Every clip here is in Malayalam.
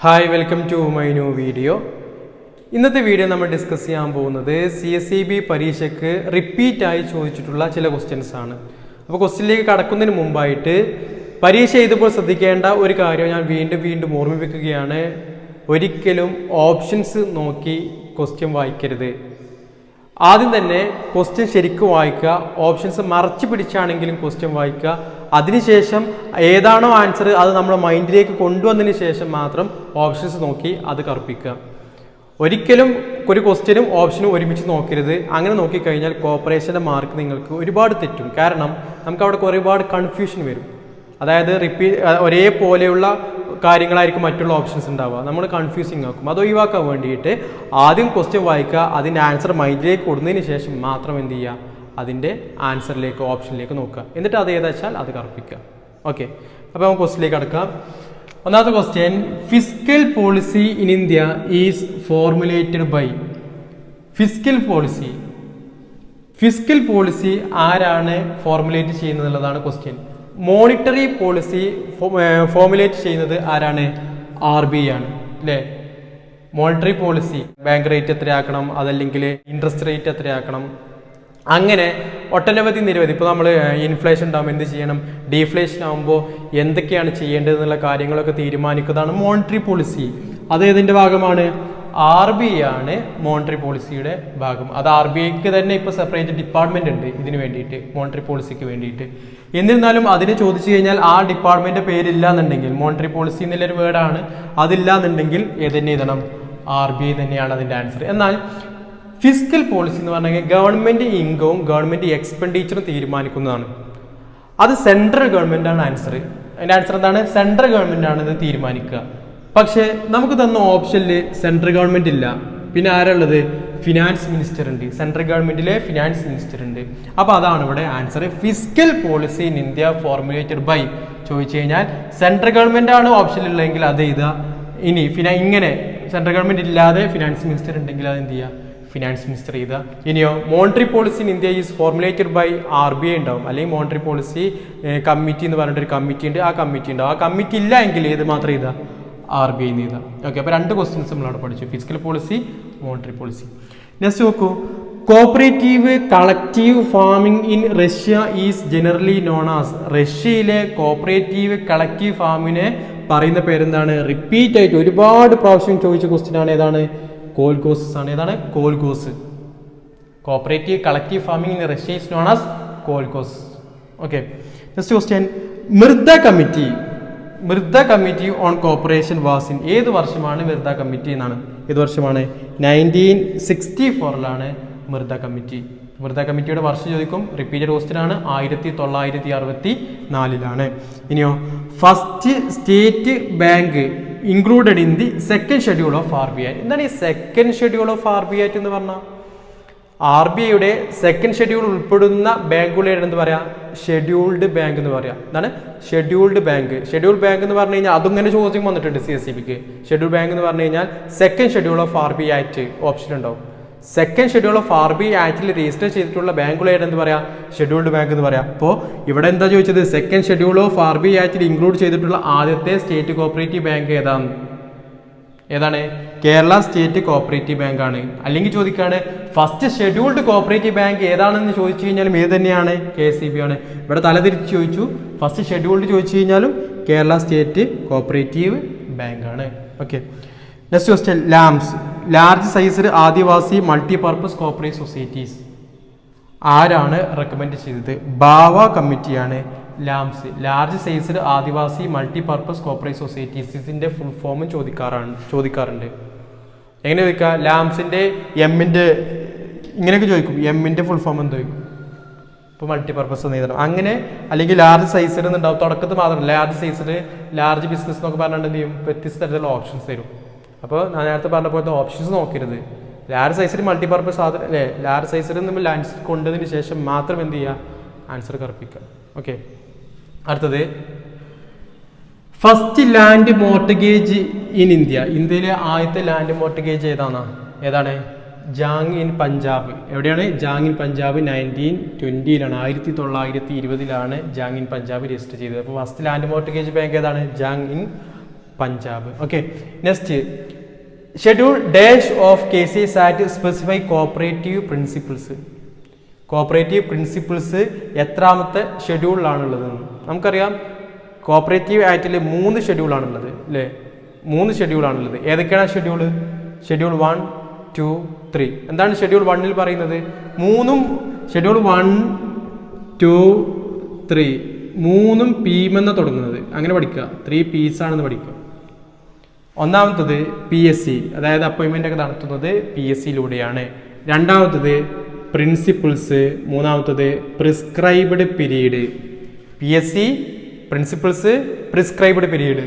Hi welcome to my new video. ഇന്നത്തെ വീഡിയോ നമ്മൾ ഡിസ്കസ് ചെയ്യാൻ പോകുന്നത് CSEB പരീക്ഷയ്ക്ക് റിപ്പീറ്റായി ചോദിച്ചിട്ടുള്ള ചില ക്വസ്റ്റ്യൻസ് ആണ്. അപ്പോൾ ക്വസ്റ്റ്യനിലേക്ക് കടക്കുന്നതിന് മുമ്പായിട്ട് പരീക്ഷ എഴുതുമ്പോൾ ശ്രദ്ധിക്കേണ്ട ഒരു കാര്യം ഞാൻ വീണ്ടും ഓർമ്മിപ്പിക്കുകയാണ്. ഒരിക്കലും ഓപ്ഷൻസ് നോക്കി ക്വസ്റ്റ്യൻ വായിക്കരുത്. ആദ്യം തന്നെ ക്വസ്റ്റ്യൻ ശരിക്കും വായിക്കുക. ഓപ്ഷൻസ് മറച്ചു പിടിച്ചാണെങ്കിലും ക്വസ്റ്റ്യൻ വായിക്കുക. അതിനുശേഷം ഏതാണോ ആൻസർ അത് നമ്മുടെ മൈൻഡിലേക്ക് കൊണ്ടുവന്നതിന് ശേഷം മാത്രം ഓപ്ഷൻസ് നോക്കി അത് കറുപ്പിക്കുക. ഒരിക്കലും ഒരു ക്വസ്റ്റ്യനും ഓപ്ഷനും ഒരുമിച്ച് നോക്കരുത്. അങ്ങനെ നോക്കിക്കഴിഞ്ഞാൽ കോപ്പറേഷൻ്റെ മാർക്ക് നിങ്ങൾക്ക് ഒരുപാട് തെറ്റും. കാരണം നമുക്ക് അവിടെ ഒരുപാട് കൺഫ്യൂഷൻ വരും. അതായത് ഒരേപോലെയുള്ള കാര്യങ്ങളായിരിക്കും മറ്റുള്ള ഓപ്ഷൻസ് ഉണ്ടാവുക. നമ്മൾ കൺഫ്യൂസിങ് ആക്കും. അത് ഒഴിവാക്കാൻ വേണ്ടിയിട്ട് ആദ്യം ക്വസ്റ്റ്യൻ വായിക്കുക. അതിൻ്റെ ആൻസർ മൈൻഡിലേക്ക് കൊടുത്തതിന് ശേഷം മാത്രം എന്ത് ചെയ്യുക, അതിൻ്റെ ആൻസറിലേക്ക് ഓപ്ഷനിലേക്ക് നോക്കുക. എന്നിട്ട് അത് ഏതാ വെച്ചാൽ അത് കറുപ്പിക്കുക. ഓക്കെ, അപ്പോൾ നമുക്ക് ക്വസ്റ്റ്യനിലേക്ക് കടക്കാം. ഒന്നാമത്തെ question, fiscal policy in India is formulated by. Fiscal policy ആരാണ് ഫോർമുലേറ്റ് ചെയ്യുന്നത് എന്നുള്ളതാണ് ക്വസ്റ്റ്യൻ. മോണിറ്ററി പോളിസി ഫോർമുലേറ്റ് ചെയ്യുന്നത് ആരാണ്? RBI ആണ് അല്ലേ. മോണിറ്ററി പോളിസി ബാങ്ക് റേറ്റ് എത്രയാക്കണം, അതല്ലെങ്കിൽ ഇൻട്രസ്റ്റ് റേറ്റ് എത്രയാക്കണം, അങ്ങനെ നിരവധി. ഇപ്പോൾ നമ്മൾ ഇൻഫ്ലേഷൻ ഉണ്ടാകുമ്പോൾ എന്ത് ചെയ്യണം, ഡീഫ്ലേഷൻ ആകുമ്പോൾ എന്തൊക്കെയാണ് ചെയ്യേണ്ടത് എന്നുള്ള കാര്യങ്ങളൊക്കെ തീരുമാനിക്കുന്നതാണ് മോണിറ്ററി പോളിസി. അത് ഏതിൻ്റെ ഭാഗമാണ്? RBI ആണ് മോണിറ്ററി പോളിസിയുടെ ഭാഗം. അത് RBIക്ക് തന്നെ ഇപ്പോൾ സെപ്പറേറ്റ് ഡിപ്പാർട്ട്മെന്റ് ഉണ്ട് ഇതിന് വേണ്ടിയിട്ട്, മോണിറ്ററി പോളിസിക്ക് വേണ്ടിയിട്ട്. എന്നിരുന്നാലും അതിനെ ചോദിച്ചു കഴിഞ്ഞാൽ ആ ഡിപ്പാർട്ട്മെന്റ് പേരില്ല എന്നുണ്ടെങ്കിൽ, മോണിറ്ററി പോളിസി എന്നുള്ളൊരു വേർഡാണ്, അതില്ല എന്നുണ്ടെങ്കിൽ ഏതെന്നെ എഴുതണം? RBI തന്നെയാണ് അതിൻ്റെ ആൻസർ. എന്നാൽ ഫിസ്ക്കൽ പോളിസി എന്ന് പറഞ്ഞാൽ ഗവൺമെന്റ് ഇൻകവും ഗവൺമെന്റ് എക്സ്പെൻഡിച്ചറും തീരുമാനിക്കുന്നതാണ്. അത് സെൻട്രൽ ഗവൺമെന്റ് ആണ് ആൻസർ. അതിൻ്റെ ആൻസർ എന്താണ്? സെൻട്രൽ ഗവൺമെന്റ് ആണ് ഇത് തീരുമാനിക്കുക. പക്ഷേ നമുക്ക് തന്ന ഓപ്ഷനിൽ സെൻട്രൽ ഗവൺമെന്റ് ഇല്ല. പിന്നെ ആരുള്ളത്? ഫിനാൻസ് മിനിസ്റ്റർ ഉണ്ട്. സെൻട്രൽ ഗവൺമെന്റിലെ ഫിനാൻസ് മിനിസ്റ്റർ ഉണ്ട്. അപ്പോൾ അതാണ് ഇവിടെ answer. Fiscal policy in India formulated by ചോദിച്ചു കഴിഞ്ഞാൽ സെൻട്രൽ ഗവൺമെന്റ് ആണ് ഓപ്ഷനിലുള്ളതെങ്കിൽ അത് എഴുതുക. ഇനി ഇങ്ങനെ സെൻട്രൽ ഗവൺമെന്റ് ഇല്ലാതെ ഫിനാൻസ് മിനിസ്റ്റർ ഉണ്ടെങ്കിൽ അത് എന്ത് ചെയ്യുക? ഫിനാൻസ് മിനിസ്റ്റർ ചെയ്ത. ഇനിയോ monetary policy in India is formulated by RBI ഉണ്ടാവും. അല്ലെങ്കിൽ മോണിറ്ററി പോളിസി കമ്മിറ്റി എന്ന് പറഞ്ഞിട്ടൊരു കമ്മിറ്റി ഉണ്ട്, ആ കമ്മിറ്റി ഉണ്ടാവും. ആ കമ്മിറ്റി ഇല്ല എങ്കിൽ ഏത് മാത്രം ചെയ്താൽ? RBI എഴുതാം. ഓക്കെ, അപ്പോൾ രണ്ട് ക്വസ്റ്റ്യൻസ് നമ്മൾ അവിടെ പഠിച്ചു, fiscal policy, monetary policy. Next നോക്കൂ, cooperative collective farming in Russia is generally known as. റഷ്യയിലെ കോപ്പറേറ്റീവ് കളക്റ്റീവ് ഫാമിനെ പറയുന്ന പേരെന്താണ്? റിപ്പീറ്റ് ആയിട്ട് ഒരുപാട് പ്രാവശ്യം ചോദിച്ച ക്വസ്റ്റ്യൻ ആണ്. ഏതാണ്? കോൽഗോസസ് ആണ്. ഏതാണ്? Kolkhoz. Cooperative collective farming in Russia is known as kolkhoz. Okay, next question, Mirdha committee on cooperation was in. ഏത് വർഷമാണ് മിർദ കമ്മിറ്റി എന്നാണ്? ഏത് വർഷമാണ്? 1964 മിർദ കമ്മിറ്റി. മിർദ കമ്മിറ്റിയുടെ വർഷം ചോദിക്കും. റിപ്പീറ്റഡ് ക്വസ്റ്റ്യൻ ആണ്. 1964. ഇനിയോ, first state bank included in the second schedule of RBI. എന്താണ് ഈ സെക്കൻഡ് ഷെഡ്യൂൾ ഓഫ് RBI എന്ന് പറഞ്ഞാൽ? RBIയുടെ സെക്കൻഡ് ഷെഡ്യൂൾ ഉൾപ്പെടുന്ന ബാങ്കുകളെ എന്ത് പറയാം? ഷെഡ്യൂൾഡ് ബാങ്ക് എന്ന് പറയാം. എന്താണ്? Scheduled bank. ഷെഡ്യൂൾഡ് ബാങ്ക് എന്ന് പറഞ്ഞു കഴിഞ്ഞാൽ അതും ഇങ്ങനെ ചോദ്യം വന്നിട്ടുണ്ട് CSEBക്ക്. ഷെഡ്യൂൾ ബാങ്ക് എന്ന് പറഞ്ഞു കഴിഞ്ഞാൽ second schedule of RBI act option ഉണ്ടാവും. സെക്കൻഡ് ഷെഡ്യൂൾ ഓഫ് RBI ആക്ടിൽ രജിസ്റ്റർ ചെയ്തിട്ടുള്ള ബാങ്കുകളെ എന്ത് പറയാം? ഷെഡ്യൂൾഡ് ബാങ്ക് എന്ന് പറയാം. അപ്പോൾ ഇവിടെ എന്താ ചോദിച്ചത്? സെക്കൻഡ് ഷെഡ്യൂൾ ഓഫ് RBI ആക്ടിൽ ഇൻക്ലൂഡ് ചെയ്തിട്ടുള്ള ആദ്യത്തെ സ്റ്റേറ്റ് കോപ്പറേറ്റീവ് ബാങ്ക് ഏതാണ്? കേരള സ്റ്റേറ്റ് കോപ്പറേറ്റീവ് ബാങ്ക് ആണ്. അല്ലെങ്കിൽ ചോദിക്കാണ് ഫസ്റ്റ് ഷെഡ്യൂൾഡ് കോപ്പറേറ്റീവ് ബാങ്ക് ഏതാണെന്ന് ചോദിച്ചു കഴിഞ്ഞാലും ഏത് തന്നെയാണ്? KSEB ആണ്. ഇവിടെ തലതിരിച്ച് ചോദിച്ചു. ഫസ്റ്റ് ഷെഡ്യൂൾഡ് ചോദിച്ചു കഴിഞ്ഞാലും കേരള സ്റ്റേറ്റ് കോപ്പറേറ്റീവ് ബാങ്ക് ആണ്. Okay, next question, LAMPS large sized adivasi multipurpose cooperative societies ആരാണ് റെക്കമെൻഡ് ചെയ്തത്? ബാവ കമ്മിറ്റിയാണ്. LAMPS large sized adivasi multipurpose cooperative സൊസൈറ്റീസിന്റെ ഫുൾ ഫോമും ചോദിക്കാറുണ്ട്. എങ്ങനെ ചോദിക്കുക? ലാംസിന്റെ എമ്മിന്റെ ഇങ്ങനെയൊക്കെ ചോദിക്കും. എമ്മിന്റെ ഫുൾ ഫോം എന്ത് ചോദിക്കും? ഇപ്പോൾ മൾട്ടിപർപ്പസ് എന്ന് എഴുതണം. അങ്ങനെ അല്ലെങ്കിൽ ലാർജ് സൈസ്ഡ് എന്നുണ്ടാവും. തുടക്കത്തിൽ മാത്രം ലാർജ് സൈസ്ഡ്, ലാർജ് ബിസിനസ് എന്നൊക്കെ പറഞ്ഞിട്ട് എന്ത് ചെയ്യും? വ്യത്യസ്ത തരത്തിലുള്ള ഓപ്ഷൻസ് തരും. അപ്പോൾ ഞാൻ നേരത്തെ പറഞ്ഞ പോലത്തെ ഓപ്ഷൻസ് നോക്കരുത്. ലാർജ് സൈസിൽ മൾട്ടിപർപ്പസ് സാധനം അല്ലേ, ലാർജ് സൈസിൽ നമ്മൾ ആൻസർ കൊണ്ടതിന് ശേഷം മാത്രം എന്ത് ചെയ്യുക? ആൻസർ കറുപ്പിക്കുക. ഓക്കെ, അടുത്തത്, first land mortgage in India. ഇന്ത്യയിലെ ആദ്യത്തെ ലാൻഡ് മോർട്ടഗേജ് ഏതാണ്? ജാങ് ഇൻ പഞ്ചാബ്. എവിടെയാണ്? Jhang in Punjab 1920 1920 Jhang in Punjab register ചെയ്തത്. അപ്പോൾ ഫസ്റ്റ് ലാൻഡ് മോർട്ടഗേജ് ബാങ്ക് ഏതാണ്? Jhang in Punjab. Okay, next schedule dash of cases at specify cooperative principles. Cooperative principles എത്രാമത്തെ ഷെഡ്യൂളിലാണുള്ളത്? നമുക്കറിയാം കോപ്പറേറ്റീവ് ആക്റ്റിൽ 3 ഷെഡ്യൂളാണുള്ളത് അല്ലേ? 3 ഷെഡ്യൂളാണുള്ളത്. ഏതൊക്കെയാണ് ഷെഡ്യൂൾ? ഷെഡ്യൂൾ 1, 2, 3. എന്താണ് ഷെഡ്യൂൾ 1-ൽ പറയുന്നത്? ഷെഡ്യൂൾ 1, 2, 3 3 പീമെന്ന് തുടങ്ങുന്നത്. അങ്ങനെ പഠിക്കുക. 3 പീസ് ആണെന്ന് പഠിക്കുക. ഒന്നാമത്തത് PSC, അതായത് അപ്പോയിൻമെൻ്റ് ഒക്കെ നടത്തുന്നത് PSCയിലൂടെയാണ്. രണ്ടാമത്തത് പ്രിൻസിപ്പിൾസ്. മൂന്നാമത്തത് prescribed period. PSC, principles, prescribed period.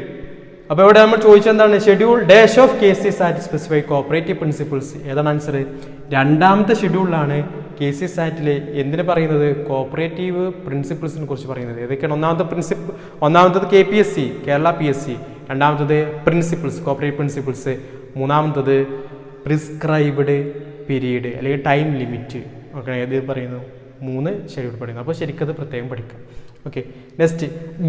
അപ്പോൾ ഇവിടെ നമ്മൾ ചോദിച്ചെന്താണ്? Schedule dash of cases at specify cooperative principles. ഏതാണ് ആൻസർ? രണ്ടാമത്തെ ഷെഡ്യൂളിലാണ് കേസസ് ആക്റ്റിൽ എന്തിനു പറയുന്നത്? കോപ്പറേറ്റീവ് പ്രിൻസിപ്പിൾസിനെ കുറിച്ച് പറയുന്നത്. ഏതൊക്കെയാണ്? ഒന്നാമത്തത് KPSC, കേരള PSC. രണ്ടാമത്തത് പ്രിൻസിപ്പിൾസ്, കോപ്പറേറ്റീവ് പ്രിൻസിപ്പിൾസ്. മൂന്നാമത്തത് പ്രിസ്ക്രൈബ്ഡ് പീരീഡ് അല്ലെങ്കിൽ ടൈം ലിമിറ്റ്. ഓക്കെ, ഏത് പറയുന്നു? 3 ഷെഡ്യൂൾ പറയുന്നു. അപ്പോൾ ശരിക്കും അത് പ്രത്യേകം പഠിക്കാം. Okay, next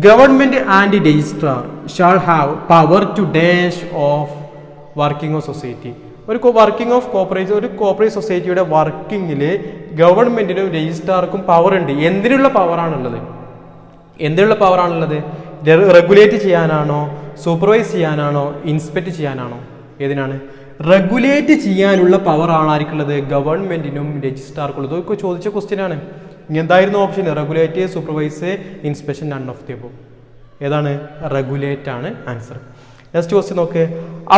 government and registrar shall have power to dash of working of society. ഒരു കോപ്പറേറ്റീവ് സൊസൈറ്റിയുടെ വർക്കിങ്ങിൽ ഗവൺമെന്റിനും രജിസ്ട്രാർക്കും പവർ ഉണ്ട്. എന്തിനുള്ള പവറാണുള്ളത്? റെഗുലേറ്റ് ചെയ്യാനാണോ, സൂപ്പർവൈസ് ചെയ്യാനാണോ, ഇൻസ്പെക്ട് ചെയ്യാനാണോ? ഏതിനാണ്? റെഗുലേറ്റ് ചെയ്യാനുള്ള പവർ ആണ് ആർക്കുള്ളത്? ഗവൺമെന്റിനും രജിസ്ട്രാർക്കുള്ളത്. ഇതൊക്കെ ചോദിച്ച ക്വസ്റ്റ്യൻ ആണ്. ഇനി എന്തായിരുന്നു option? Regulate, supervise, inspection, none of the above. ഏതാണ്? റെഗുലേറ്റ് ആണ് ആൻസർ. നെക്സ്റ്റ് ക്വസ്റ്റ്യൻ നോക്ക്.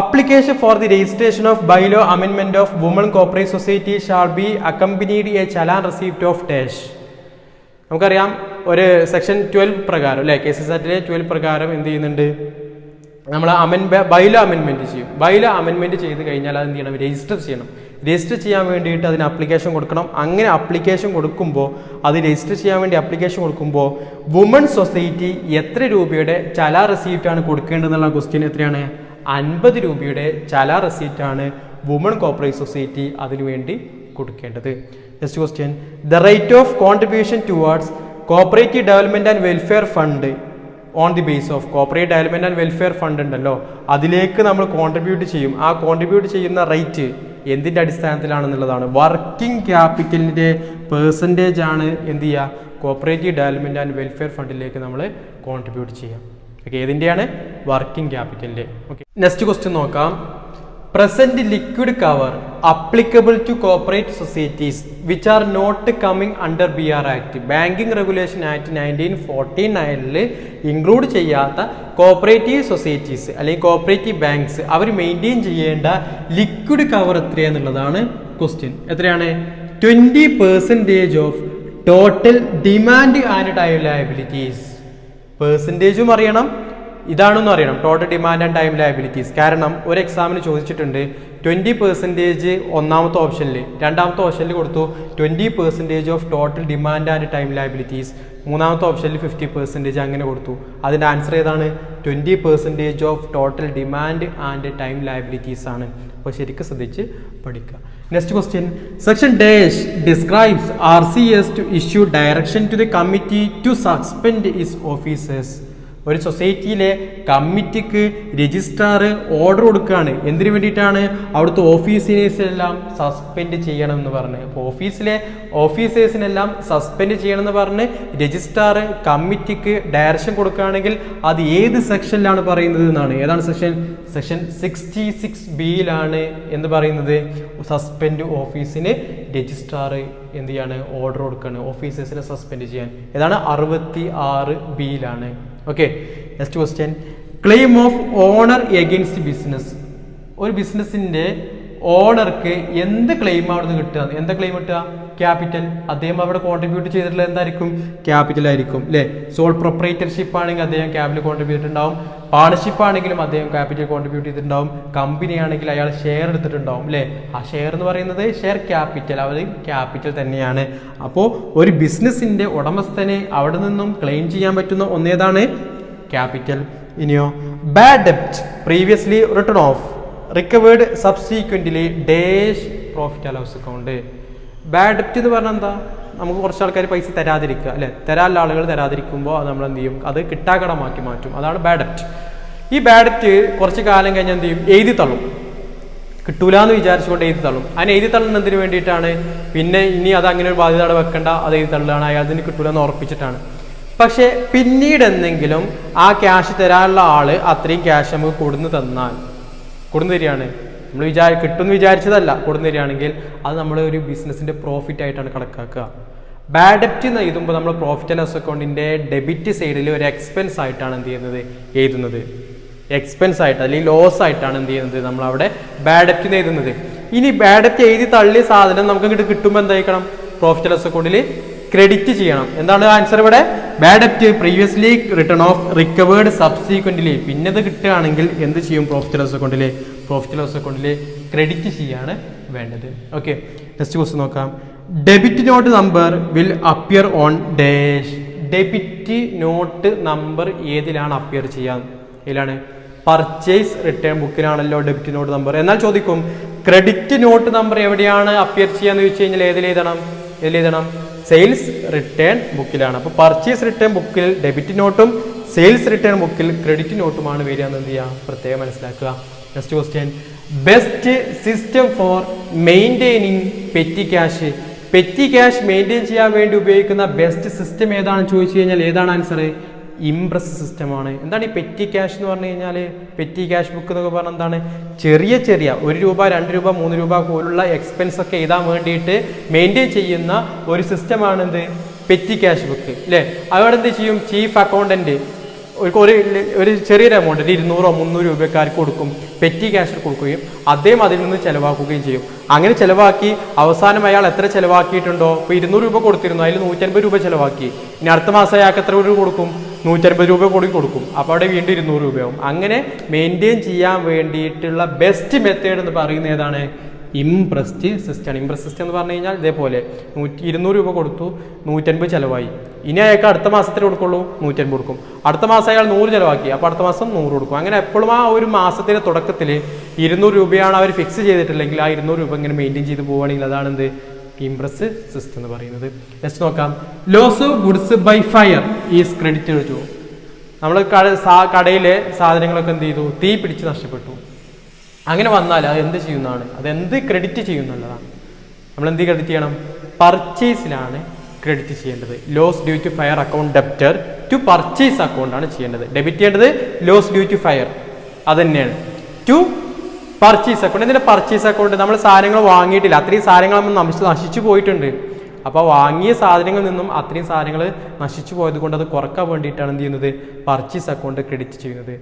Application for the registration of bylaw അമെൻമെന്റ് of woman cooperative society shall be accompanied a challan receipt of dash. നമുക്കറിയാം ഒരു സെക്ഷൻ 12 പ്രകാരം അല്ലെ, കേസസ് ആക്ടിലെ 12 പ്രകാരം എന്ത് ചെയ്യുന്നുണ്ട്? നമ്മൾ ബൈലോ അമെൻമെന്റ് ചെയ്യും. ബൈലോ അമെൻമെന്റ് ചെയ്ത് കഴിഞ്ഞാൽ അത് എന്ത് ചെയ്യണം? രജിസ്റ്റർ ചെയ്യണം. രജിസ്റ്റർ ചെയ്യാൻ വേണ്ടിയിട്ട് അതിന് അപ്ലിക്കേഷൻ കൊടുക്കണം. അങ്ങനെ അപ്ലിക്കേഷൻ കൊടുക്കുമ്പോൾ, അത് രജിസ്റ്റർ ചെയ്യാൻ വേണ്ടി അപ്ലിക്കേഷൻ കൊടുക്കുമ്പോൾ വുമൺ സൊസൈറ്റി എത്ര രൂപയുടെ ചലാ റെസീപ്റ്റാണ് കൊടുക്കേണ്ടതെന്നുള്ള ക്വസ്റ്റ്യൻ എത്രയാണ്? 50 രൂപയുടെ ചലാ റെസീപ്റ്റാണ് വുമൺ കോപ്പറേറ്റീവ് സൊസൈറ്റി അതിനുവേണ്ടി കൊടുക്കേണ്ടത്. Next question. The rate of contribution towards cooperative development and welfare fund on the base of cooperate development and welfare fund ഉണ്ടല്ലോ, അതിലേക്ക് നമ്മൾ കോൺട്രിബ്യൂട്ട് ചെയ്യും. ആ കോൺട്രിബ്യൂട്ട് ചെയ്യുന്ന റേറ്റ് എന്തിൻ്റെ അടിസ്ഥാനത്തിലാണെന്നുള്ളതാണ്? വർക്കിംഗ് ക്യാപിറ്റലിൻ്റെ പെർസെൻറ്റേജ് ആണ് എന്ത് ചെയ്യുക? കോപ്പറേറ്റീവ് ഡെവലപ്മെന്റ് ആൻഡ് വെൽഫെയർ ഫണ്ടിലേക്ക് നമ്മൾ കോൺട്രിബ്യൂട്ട് ചെയ്യാം. ഓക്കെ, ഏതിൻ്റെയാണ്? വർക്കിംഗ് ക്യാപിറ്റലിൻ്റെ. ഓക്കെ, നെക്സ്റ്റ് ക്വസ്റ്റ്യൻ നോക്കാം. Present liquid cover applicable to cooperate societies which are not coming under BR act. Banking regulation act 1949 include ചെയ്യാത്ത കോപ്പറേറ്റീവ് സൊസൈറ്റീസ് അല്ലെങ്കിൽ കോപ്പറേറ്റീവ് ബാങ്ക്സ് അവർ മെയിൻറ്റെയിൻ ചെയ്യേണ്ട ലിക്വിഡ് കവർ എത്രയാന്നുള്ളതാണ് ക്വസ്റ്റ്യൻ. എത്രയാണ്? 20% of total demand and time liabilities. പെർസെൻറ്റേജും അറിയണം, ഇതാണെന്ന് അറിയണം, total demand and time liabilities. കാരണം ഒരു എക്സാമിന് ചോദിച്ചിട്ടുണ്ട് 20% ഒന്നാമത്തെ ഓപ്ഷനിൽ, രണ്ടാമത്തെ ഓപ്ഷനിൽ കൊടുത്തു 20% of total demand and time liabilities, മൂന്നാമത്തെ ഓപ്ഷനിൽ 50% അങ്ങനെ കൊടുത്തു. അതിൻ്റെ ആൻസർ ഏതാണ്? 20% of total demand and time liabilities ആണ്. അപ്പോൾ ശരിക്കും ശ്രദ്ധിച്ച് പഠിക്കുക. Next question. Section dash describes RCS to issue direction to the committee to suspend is officers. ഒരു സൊസൈറ്റിയിലെ കമ്മിറ്റിക്ക് രജിസ്ട്രാർ ഓർഡർ കൊടുക്കുകയാണ്. എന്തിനു വേണ്ടിയിട്ടാണ്? അവിടുത്തെ ഓഫീസേഴ്സിനെല്ലാം സസ്പെൻഡ് ചെയ്യണം എന്ന് പറഞ്ഞ്. അപ്പോൾ ഓഫീസിലെ ഓഫീസേഴ്സിനെല്ലാം സസ്പെൻഡ് ചെയ്യണം എന്ന് പറഞ്ഞ് രജിസ്ട്രാർ കമ്മിറ്റിക്ക് ഡയറക്ഷൻ കൊടുക്കുകയാണെങ്കിൽ അത് ഏത് സെക്ഷനിലാണ് പറയുന്നത് എന്നാണ്. ഏതാണ് സെക്ഷൻ? സെക്ഷൻ 66B എന്ന് പറയുന്നത് സസ്പെൻഡ് ഓഫീസിന് രജിസ്ട്രാർ എന്ത് ചെയ്യാണ്? ഓർഡർ കൊടുക്കുകയാണ് ഓഫീസേഴ്സിനെ സസ്പെൻഡ് ചെയ്യാൻ. ഏതാണ്? 66B. Okay, next question. Claim of owner against business. ഒരു ബിസിനസിന്റെ ഓണർക്ക് എന്ത് ക്ലെയിം അവിടെ നിന്ന് കിട്ടുക? എന്താ ക്ലെയിം കിട്ടുക? ക്യാപിറ്റൽ. അദ്ദേഹം അവിടെ കോൺട്രിബ്യൂട്ട് ചെയ്തിട്ടുള്ളത് എന്തായിരിക്കും? ക്യാപിറ്റൽ ആയിരിക്കും അല്ലേ? സോൾ പ്രൊപ്പറേറ്റർഷിപ്പ് ആണെങ്കിൽ അദ്ദേഹം ക്യാപിറ്റൽ കോൺട്രിബ്യൂട്ട് ഉണ്ടാവും. പാർട്ണർഷിപ്പ് ആണെങ്കിലും അദ്ദേഹം ക്യാപിറ്റൽ കോൺട്രിബ്യൂട്ട് ചെയ്തിട്ടുണ്ടാവും. കമ്പനി ആണെങ്കിൽ അയാൾ ഷെയർ എടുത്തിട്ടുണ്ടാവും അല്ലേ? ആ ഷെയർ എന്ന് പറയുന്നത് ഷെയർ ക്യാപിറ്റൽ, അവർ ക്യാപിറ്റൽ തന്നെയാണ്. അപ്പോൾ ഒരു ബിസിനസിന്റെ ഉടമസ്ഥനെ അവിടെ നിന്നും ക്ലെയിം ചെയ്യാൻ പറ്റുന്ന ഒന്നേതാണ്? ക്യാപിറ്റൽ. ഇനിയോ ബാഡ് ഡെപ്റ്റ് previously written off recovered subsequently dash profit and loss account. Bad ഡെപ്റ്റ് എന്ന് പറഞ്ഞാൽ എന്താ? നമുക്ക് കുറച്ച് ആൾക്കാർ പൈസ തരാതിരിക്കുക അല്ലെ? തരാനുള്ള ആളുകൾ തരാതിരിക്കുമ്പോൾ അത് നമ്മൾ എന്ത് ചെയ്യും? അത് കിട്ടാക്കടമാക്കി മാറ്റും. അതാണ് ബാഡ് ഡെപ്റ്റ്. ഈ ബാഡ് ഡെപ്റ്റ് കുറച്ച് കാലം കഴിഞ്ഞാൽ എന്ത് ചെയ്യും, എഴുതി തള്ളും. കിട്ടൂല എന്ന് വിചാരിച്ചുകൊണ്ട് എഴുതി തള്ളും. അതിന് എഴുതി തള്ളുന്നതിന് വേണ്ടിയിട്ടാണ്. പിന്നെ ഇനി അത് അങ്ങനെ ഒരു ബാധ്യത അവിടെ വെക്കണ്ട, അത് എഴുതി തള്ളുകയാണ്, അയാൾ അതിന് കിട്ടൂല എന്ന് ഉറപ്പിച്ചിട്ടാണ്. പക്ഷേ പിന്നീട് എന്തെങ്കിലും ആ ക്യാഷ് തരാനുള്ള ആള് അത്രയും ക്യാഷ് നമുക്ക് കൊടുന്ന് തന്നാൽ, കൊടുന്നു തരികയാണ്, നമ്മൾ കിട്ടുമെന്ന് വിചാരിച്ചതല്ല, കൊടുന്നു തരികയാണെങ്കിൽ അത് നമ്മൾ ഒരു ബിസിനസിന്റെ പ്രോഫിറ്റ് ആയിട്ടാണ് കണക്കാക്കുക. ബാഡ് ഡെപ്റ്റ് എന്ന് എഴുതുമ്പോൾ നമ്മൾ പ്രോഫിറ്റ് ആൻഡ് ലോസ് അക്കൗണ്ടിന്റെ ഡെബിറ്റ് സൈഡിൽ ഒരു എക്സ്പെൻസ് ആയിട്ടാണ് എന്ത് ചെയ്യുന്നത്, എഴുതുന്നത്. എക്സ്പെൻസ് ആയിട്ട് അല്ലെങ്കിൽ ലോസ് ആയിട്ടാണ് എന്ത് ചെയ്യുന്നത്, നമ്മൾ അവിടെ ബാഡ് ഡെപ്റ്റ് എഴുതുന്നത്. ഇനി ബാഡ് ഡെപ്റ്റ് എഴുതി തള്ളിയ സാധനം നമുക്ക് ഇങ്ങോട്ട് കിട്ടുമ്പോൾ എന്തായിരിക്കണം, പ്രോഫിറ്റ് ആൻഡ് ലോസ് അക്കൗണ്ടിൽ ക്രെഡിറ്റ് ചെയ്യണം. എന്താണ് ആൻസർ ഇവിടെ? ബാഡ് ഡെപ്റ്റ് previously return off recovered subsequently. പിന്നെ അത് കിട്ടുകയാണെങ്കിൽ എന്ത് ചെയ്യും, പ്രോഫിറ്റ് ലോസ് അക്കൗണ്ടിൽ ക്രെഡിറ്റ് ചെയ്യാണ് വേണ്ടത്. ഓക്കെ, നെക്സ്റ്റ് ക്വസ്റ്റ്യൻ നോക്കാം. Debit note number will appear on dash. Debit note number ഏതിലാണ് അപ്പിയർ ചെയ്യാൻ? ഏതിലാണ്? പർച്ചേസ് റിട്ടേൺ ബുക്കിലാണല്ലോ ഡെബിറ്റ് നോട്ട് നമ്പർ. എന്നാൽ ചോദിക്കും ക്രെഡിറ്റ് നോട്ട് നമ്പർ എവിടെയാണ് അപ്പിയർ ചെയ്യാന്ന് ചോദിച്ചു കഴിഞ്ഞാൽ ഏതിലെഴുതണം? സെയിൽസ് റിട്ടേൺ ബുക്കിലാണ്. അപ്പോൾ പർച്ചേസ് റിട്ടേൺ ബുക്കിൽ ഡെബിറ്റ് നോട്ടും സെയിൽസ് റിട്ടേൺ ബുക്കിൽ ക്രെഡിറ്റ് നോട്ടുമാണ് വരിക എന്ന് എന്ത് ചെയ്യുക, പ്രത്യേകം മനസ്സിലാക്കുക. Next question. Best system for maintaining petty cash. Petty cash maintain ചെയ്യാൻ വേണ്ടി ഉപയോഗിക്കുന്ന ബെസ്റ്റ് സിസ്റ്റം ഏതാണെന്ന് ചോദിച്ചു കഴിഞ്ഞാൽ ഏതാണ് ആൻസർ? ഇംപ്രസ് സിസ്റ്റമാണ്. എന്താണ് ഈ പെറ്റി ക്യാഷ് എന്ന് പറഞ്ഞു കഴിഞ്ഞാൽ? പെറ്റി ക്യാഷ് ബുക്ക് എന്നൊക്കെ പറഞ്ഞാൽ എന്താണ്? ചെറിയ ₹1, ₹2, ₹3 പോലുള്ള എക്സ്പെൻസ് ഒക്കെ എഴുതാൻ വേണ്ടിയിട്ട് മെയിൻറ്റെയിൻ ചെയ്യുന്ന ഒരു സിസ്റ്റമാണ് എന്ത്, പെറ്റി ക്യാഷ് ബുക്ക് അല്ലേ. അവിടെ എന്ത് ചെയ്യും, ചീഫ് അക്കൗണ്ടന്റ് ഒരു ചെറിയൊരു എമൗണ്ട്, ₹200-300 കൊടുക്കും, പെറ്റി ക്യാഷിൽ കൊടുക്കുകയും അദ്ദേഹം അതിൽ നിന്ന് ചെലവാക്കുകയും ചെയ്യും. അങ്ങനെ ചെലവാക്കി അവസാനം അയാൾ എത്ര ചെലവാക്കിയിട്ടുണ്ടോ, ഇപ്പോൾ ₹200 കൊടുത്തിരുന്നു, അതിൽ ₹150 ചെലവാക്കി. ഇനി അടുത്ത മാസം അയാൾക്ക് എത്ര രൂപ കൊടുക്കും? ₹150 കൂടി കൊടുക്കും. അപ്പോൾ അവിടെ വീണ്ടും ₹200 ആവും. അങ്ങനെ മെയിൻറ്റെയിൻ ചെയ്യാൻ വേണ്ടിയിട്ടുള്ള ബെസ്റ്റ് മെത്തേഡ് എന്ന് പറയുന്നത് ഏതാണ്? ഇംപ്രസ്ഡ് സിസ്റ്റമാണ്. ഇംപ്രസ് സിസ്റ്റം എന്ന് പറഞ്ഞു കഴിഞ്ഞാൽ ഇതേപോലെ ₹200 കൊടുത്തു, 150 ചിലവായി. ഇനി അയാൾക്ക് അടുത്ത മാസത്തിൽ കൊടുക്കുള്ളൂ, 150 കൊടുക്കും. അടുത്ത മാസം അയാൾ 100 ചിലവാക്കി, അപ്പോൾ അടുത്ത മാസം 100 കൊടുക്കും. അങ്ങനെ എപ്പോഴും ആ ഒരു മാസത്തിന്റെ തുടക്കത്തിൽ ₹200 അവർ ഫിക്സ് ചെയ്തിട്ടില്ലെങ്കിൽ ആ ₹200 ഇങ്ങനെ മെയിൻറ്റെയിൻ ചെയ്ത് പോവുകയാണെങ്കിൽ അതാണ് എന്ത്, ഇംപ്രസ് സിസ്റ്റം എന്ന് പറയുന്നത്. നെക്സ്റ്റ് നോക്കാം. Loss of goods by fire is credited to. നമ്മൾ കടയിലെ സാധനങ്ങളൊക്കെ എന്ത് ചെയ്തു, തീ പിടിച്ച് നഷ്ടപ്പെട്ടു. അങ്ങനെ വന്നാൽ അത് എന്ത് ചെയ്യുന്നതാണ്, അതെന്ത് ക്രെഡിറ്റ് ചെയ്യുന്നുള്ളതാണ്. നമ്മൾ എന്ത് ക്രെഡിറ്റ് ചെയ്യണം? പർച്ചേസിലാണ് ക്രെഡിറ്റ് ചെയ്യേണ്ടത്. Loss due to fire account debtor to purchase account ആണ് ചെയ്യേണ്ടത്. ഡെബിറ്റ് ചെയ്യേണ്ടത് ലോസ് ഡ്യൂ ടു ഫയർ, അത് തന്നെയാണ്. To purchase account. എന്തിനാ പർച്ചേസ് അക്കൗണ്ട്? നമ്മൾ സാധനങ്ങൾ വാങ്ങിയിട്ടില്ല, അത്രയും സാധനങ്ങൾ നമ്മൾ നശിച്ചു പോയിട്ടുണ്ട്. അപ്പോൾ വാങ്ങിയ സാധനങ്ങളിൽ നിന്നും അത്രയും സാധനങ്ങൾ നശിച്ചു പോയത് കൊണ്ട് അത് കുറക്കാൻ വേണ്ടിയിട്ടാണ് എന്ത് ചെയ്യുന്നത്, പർച്ചേസ് അക്കൗണ്ട് ക്രെഡിറ്റ് ചെയ്യുന്നത്.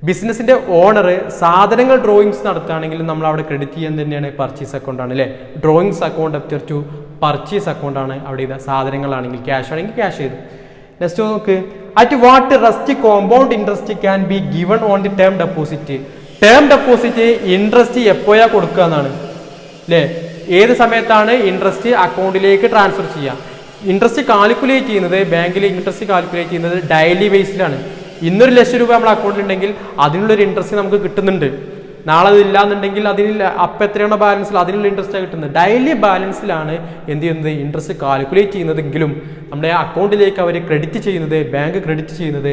ബിസിനസിന്റെ ഓണർ സാധനങ്ങൾ ഡ്രോയിങ്സ് നടത്തുകയാണെങ്കിൽ നമ്മൾ അവിടെ ക്രെഡിറ്റ് ചെയ്യാൻ തന്നെയാണ് പർച്ചേസ് അക്കൗണ്ട് ആണ് അല്ലേ. Drawings account after to purchase account ആണ് അവിടെ ചെയ്ത. സാധനങ്ങളാണെങ്കിൽ ക്യാഷ് ആണെങ്കിൽ ക്യാഷ് ചെയ്തു. നെക്സ്റ്റ് നോക്ക്. At what rest compound interest can be given on the term deposit. Term deposit interest എപ്പോഴാണ് കൊടുക്കുക എന്നാണ് അല്ലേ. ഏത് സമയത്താണ് ഇൻട്രസ്റ്റ് അക്കൗണ്ടിലേക്ക് ട്രാൻസ്ഫർ ചെയ്യുക? ഇൻട്രസ്റ്റ് കാൽക്കുലേറ്റ് ചെയ്യുന്നത്, ബാങ്കിൽ ഇൻട്രസ്റ്റ് കാൽക്കുലേറ്റ് ചെയ്യുന്നത് ഡെയിലി ബേസിലാണ്. ഇന്നൊരു ₹1,00,000 നമ്മുടെ അക്കൗണ്ടിൽ ഉണ്ടെങ്കിൽ അതിനുള്ളൊരു ഇൻട്രസ്റ്റ് നമുക്ക് കിട്ടുന്നുണ്ട്. നാളെ അതില്ലാന്നുണ്ടെങ്കിൽ അതിന് അപ്പം എത്രയാണോ ബാലൻസിൽ അതിനുള്ള ഇൻട്രസ്റ്റ് കിട്ടുന്നത്. ഡെയിലി ബാലൻസിലാണ് എന്ത് ചെയ്യുന്നത്, ഇൻട്രസ്റ്റ് കാൽക്കുലേറ്റ് ചെയ്യുന്നതെങ്കിലും നമ്മുടെ അക്കൗണ്ടിലേക്ക് അവർ ക്രെഡിറ്റ് ചെയ്യുന്നത്, ബാങ്ക് ക്രെഡിറ്റ് ചെയ്യുന്നത്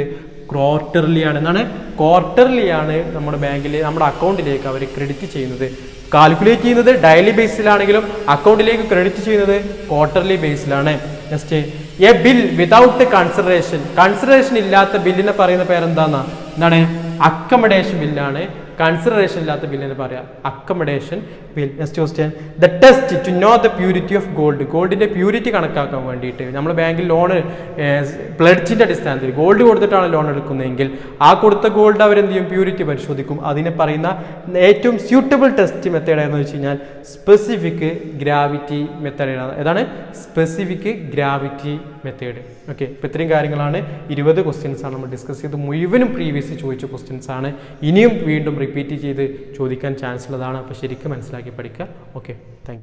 ക്വാർട്ടർലി ആണ്. എന്നാണ്, ക്വാർട്ടർലി ആണ് നമ്മുടെ ബാങ്കിൽ നമ്മുടെ അക്കൗണ്ടിലേക്ക് അവർ ക്രെഡിറ്റ് ചെയ്യുന്നത്. കാൽക്കുലേറ്റ് ചെയ്യുന്നത് ഡെയിലി ബേസിലാണെങ്കിലും അക്കൗണ്ടിലേക്ക് ക്രെഡിറ്റ് ചെയ്യുന്നത് ക്വാർട്ടർലി ബേസിലാണ്. Next, a bill without consideration ഇല്ലാത്ത ബില്ലിനെ പറയുന്ന എന്താണ്? അക്കമഡേഷൻ ബില്ലാണ്. കൺസിഡറേഷൻ ഇല്ലാത്ത ബില്ലിനെ പറയാം accommodation bill. Next question. The test to know the purity of gold. ഗോൾഡിന്റെ പ്യൂരിറ്റി കണക്കാക്കാൻ വേണ്ടിയിട്ട് നമ്മൾ ബാങ്കിൽ ലോൺ പ്ലെഡ്ജിന്റെ അടിസ്ഥാനത്തിൽ ഗോൾഡ് കൊടുത്തിട്ടാണ് ലോൺ എടുക്കുന്നതെങ്കിൽ ആ കൊടുത്ത ഗോൾഡ് അവരെന്ത് ചെയ്യും, പ്യൂരിറ്റി പരിശോധിക്കും. അതിനെ പറയുന്ന ഏറ്റവും സ്യൂട്ടബിൾ ടെസ്റ്റ് മെത്തേഡ് എന്ന് വെച്ച് കഴിഞ്ഞാൽ സ്പെസിഫിക് ഗ്രാവിറ്റി മെത്തേഡ്. ഏതാണ്? Specific gravity method. ഓക്കെ, ഇപ്പം ഇത്രയും കാര്യങ്ങളാണ്. 20 ക്വസ്റ്റ്യൻസ് ആണ് നമ്മൾ ഡിസ്കസ് ചെയ്ത്. മുഴുവനും പ്രീവിയസ് ചോദിച്ച ക്വസ്റ്റ്യൻസ് ആണ്. ഇനിയും വീണ്ടും റിപ്പീറ്റ് ചെയ്ത് ചോദിക്കാൻ ചാൻസ് ഉള്ളതാണ്. അപ്പോൾ ശരിക്കും മനസ്സിലാക്കി പഠിക്കുക. Okay, thank you.